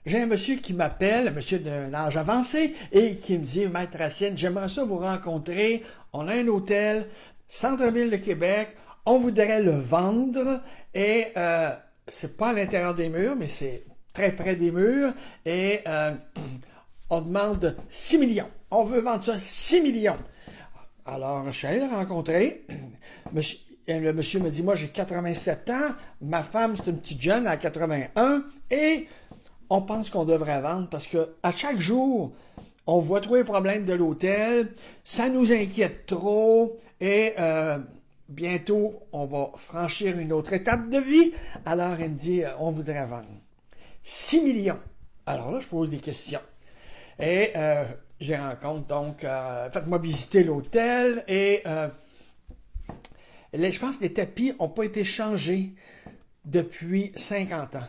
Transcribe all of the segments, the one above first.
J'ai un monsieur qui m'appelle, un monsieur d'un âge avancé, et qui me dit, Maître Racine, j'aimerais ça vous rencontrer. On a un hôtel, centre-ville de Québec, on voudrait le vendre, et c'est pas à l'intérieur des murs, mais c'est très près des murs, et on demande 6 millions. On veut vendre ça 6 millions. Alors, je suis allé le rencontrer. Le monsieur me dit, moi j'ai 87 ans, ma femme c'est une petite jeune, elle a 81, et on pense qu'on devrait vendre parce que à chaque jour, on voit tous les problèmes de l'hôtel, ça nous inquiète trop, et bientôt, on va franchir une autre étape de vie. Alors, il me dit, on voudrait vendre 6 millions. Alors là, je pose des questions. Et j'ai rencontre, donc, faites-moi visiter l'hôtel, et je pense que les tapis n'ont pas été changés depuis 50 ans.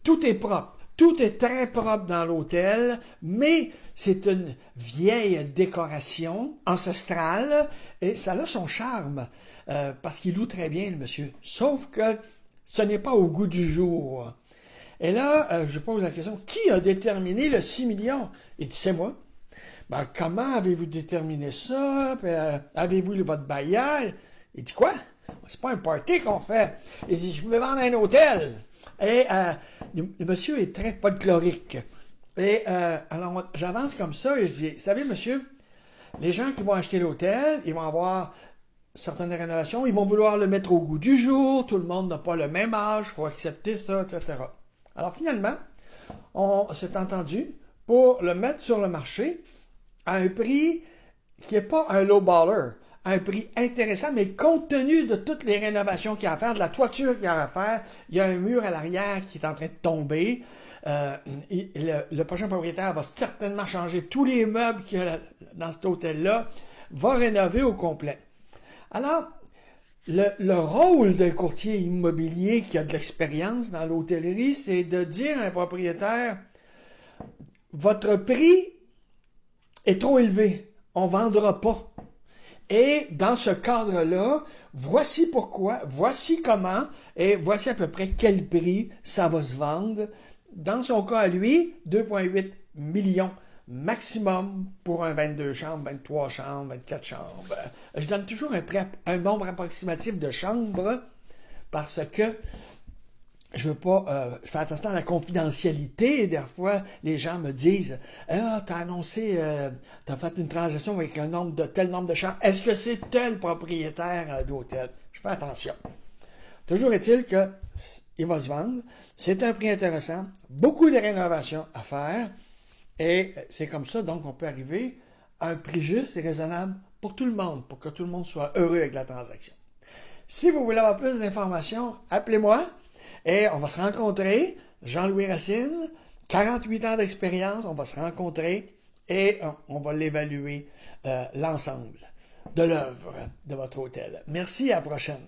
Tout est propre. Tout est très propre dans l'hôtel, mais c'est une vieille décoration ancestrale et ça a son charme parce qu'il loue très bien le monsieur. Sauf que ce n'est pas au goût du jour. Et là, je pose la question, qui a déterminé le 6 millions? Il dit, c'est moi. Ben, comment avez-vous déterminé ça? Avez-vous votre bailleur? Il dit, quoi? C'est pas un party qu'on fait. Il dit, je veux vendre un hôtel. Et le monsieur est très folklorique. Et alors, j'avance comme ça et je dis, vous savez, monsieur, les gens qui vont acheter l'hôtel, ils vont avoir certaines rénovations, ils vont vouloir le mettre au goût du jour, tout le monde n'a pas le même âge, il faut accepter ça, etc. Alors finalement, on s'est entendu pour le mettre sur le marché à un prix qui n'est pas un low baller, un prix intéressant, mais compte tenu de toutes les rénovations qu'il y a à faire, de la toiture qu'il y a à faire, il y a un mur à l'arrière qui est en train de tomber. Le prochain propriétaire va certainement changer tous les meubles qu'il y a dans cet hôtel-là, va rénover au complet. Alors, le rôle d'un courtier immobilier qui a de l'expérience dans l'hôtellerie, c'est de dire à un propriétaire, votre prix est trop élevé, on ne vendra pas. Et dans ce cadre-là, voici pourquoi, voici comment, et voici à peu près quel prix ça va se vendre. Dans son cas à lui, 2,8 millions maximum pour un 22 chambres, 23 chambres, 24 chambres. Je donne toujours un nombre approximatif de chambres parce que je veux pas, je fais attention à la confidentialité. Des fois, les gens me disent, ah, t'as annoncé, t'as fait une transaction avec tel nombre de chambres. Est-ce que c'est tel propriétaire d'hôtel? Je fais attention. Toujours est-il que il va se vendre. C'est un prix intéressant. Beaucoup de rénovations à faire. Et c'est comme ça, donc, on peut arriver à un prix juste et raisonnable pour tout le monde, pour que tout le monde soit heureux avec la transaction. Si vous voulez avoir plus d'informations, appelez-moi et on va se rencontrer. Jean-Louis Racine, 48 ans d'expérience, on va se rencontrer et on va l'évaluer l'ensemble de l'œuvre de votre hôtel. Merci, à la prochaine.